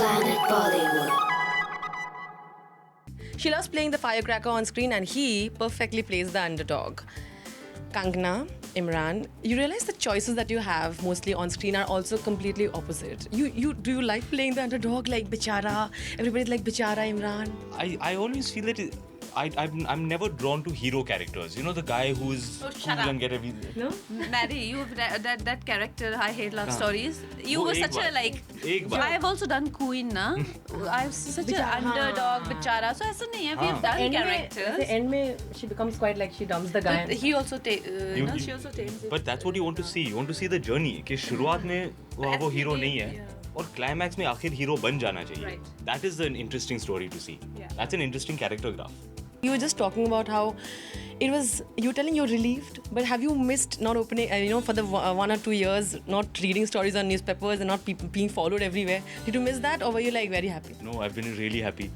Planet Bollywood. She loves playing the firecracker on screen and he perfectly plays the underdog. Kangana, Imran, you realize the choices that you have mostly on screen are also completely opposite. Do you like playing the underdog like Bichara? Everybody's like Bichara Imran. I always feel that I'm never drawn to hero characters. You know, the guy who's cool and get everything. No? Maddie, you've that character, I Hate Love Stories. You वो were एक such a bar- like. एक बार। I have also done Queen, na. I'm such an underdog, बेचारा. So ऐसा नहीं है. We have done characters. The end में she becomes quite like she dumps the guy. But he also You- she also tames it. But that's what you want to see. You want to see the journey. कि शुरुआत में वो hero नहीं है और climax में आखिर hero बन जाना चाहिए. Right. That is an interesting story to see. Yeah. That's an interesting character graph. You were just talking about how it was, you were telling you're relieved, but have you missed not opening, for the 1 or 2 years, not reading stories on newspapers and not being followed everywhere? Did you miss that or were you like very happy? No, I've been really happy.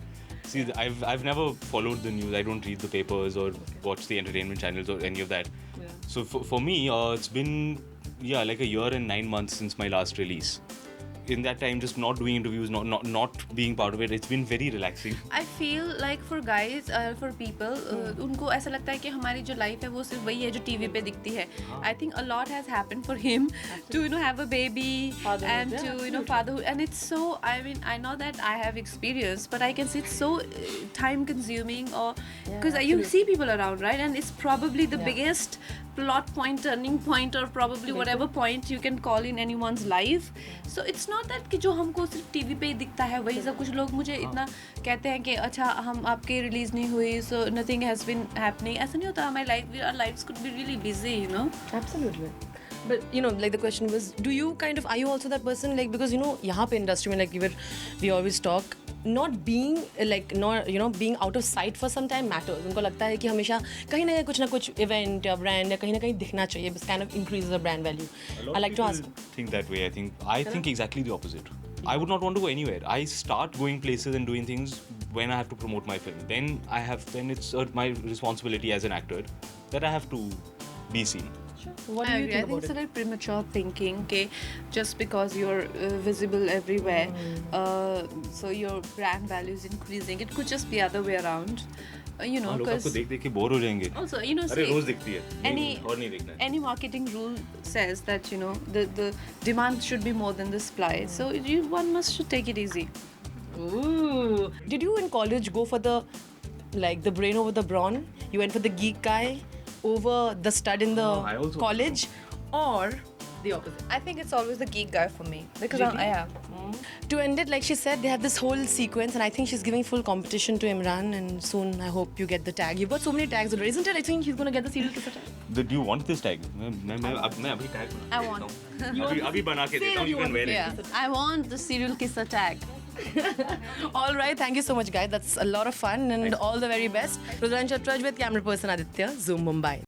See, I've never followed the news. I don't read the papers or watch the entertainment channels or any of that. Yeah. So for me, it's been like a year and 9 months since my last release. In that time, just not doing interviews, not being part of it, it's been very relaxing. I feel like for guys, for people, उनको ऐसा लगता है कि हमारी जो life है वो सिर्फ वही है जो TV पे दिखती है. I think a lot has happened for him to have a baby and to fatherhood, and it's so. I mean, I know that I have experience, but I can see it's so time consuming, or because you see people around, right? And it's probably the biggest plot point, turning point, or probably whatever point you can call in anyone's life. So it's not that कि जो हमको सिर्फ TV पे ही दिखता है वही सब. कुछ लोग मुझे इतना कहते हैं कि अच्छा हम आपके रिलीज नहीं हुई, so nothing has been happening. ऐसा नहीं होता. हमारी our lives could be really busy, you know. Absolutely. But like the question was, are you also that person, like, because यहाँ पे industry में, like we always talk, not being being out of sight for some time matters. उनको लगता है कि हमेशा कहीं ना कुछ event या brand या कहीं ना कहीं दिखना चाहिए. This kind of increases the brand value. I like to ask. Think that way. I think exactly the opposite. I would not want to go anywhere. I start going places and doing things when I have to promote my film. Then it's my responsibility as an actor that I have to be seen. What do you I think think about it's it? a little premature thinking. Okay, just because you're visible everywhere, so your brand value is increasing. It could just be other way around. लोग आपको Because देख के bore हो जाएंगे. also अरे see, रोज दिखती है. और नहीं देखना है. any marketing rule says that the demand should be more than the supply. So one should take it easy. Ooh. Did you in college go for the brain over the brawn? You went for the geek guy over the stud in the I also college, or the opposite? I think it's always the geek guy for me because Really? I am. To end it, like she said, they have this whole sequence, and I think she's giving full competition to Imran. And soon, I hope you get the tag. You've got so many tags already, isn't it? I think he's gonna get the serial kisser tag. Do you want this tag? मैं अभी tag I want. अभी बना के देता हूँ. You can wear it. Yeah, I want the serial kisser tag. All right, thank you so much, guys. That's a lot of fun, and all the very best. Rudran Chatraj with camera person Aditya, Zoom Mumbai.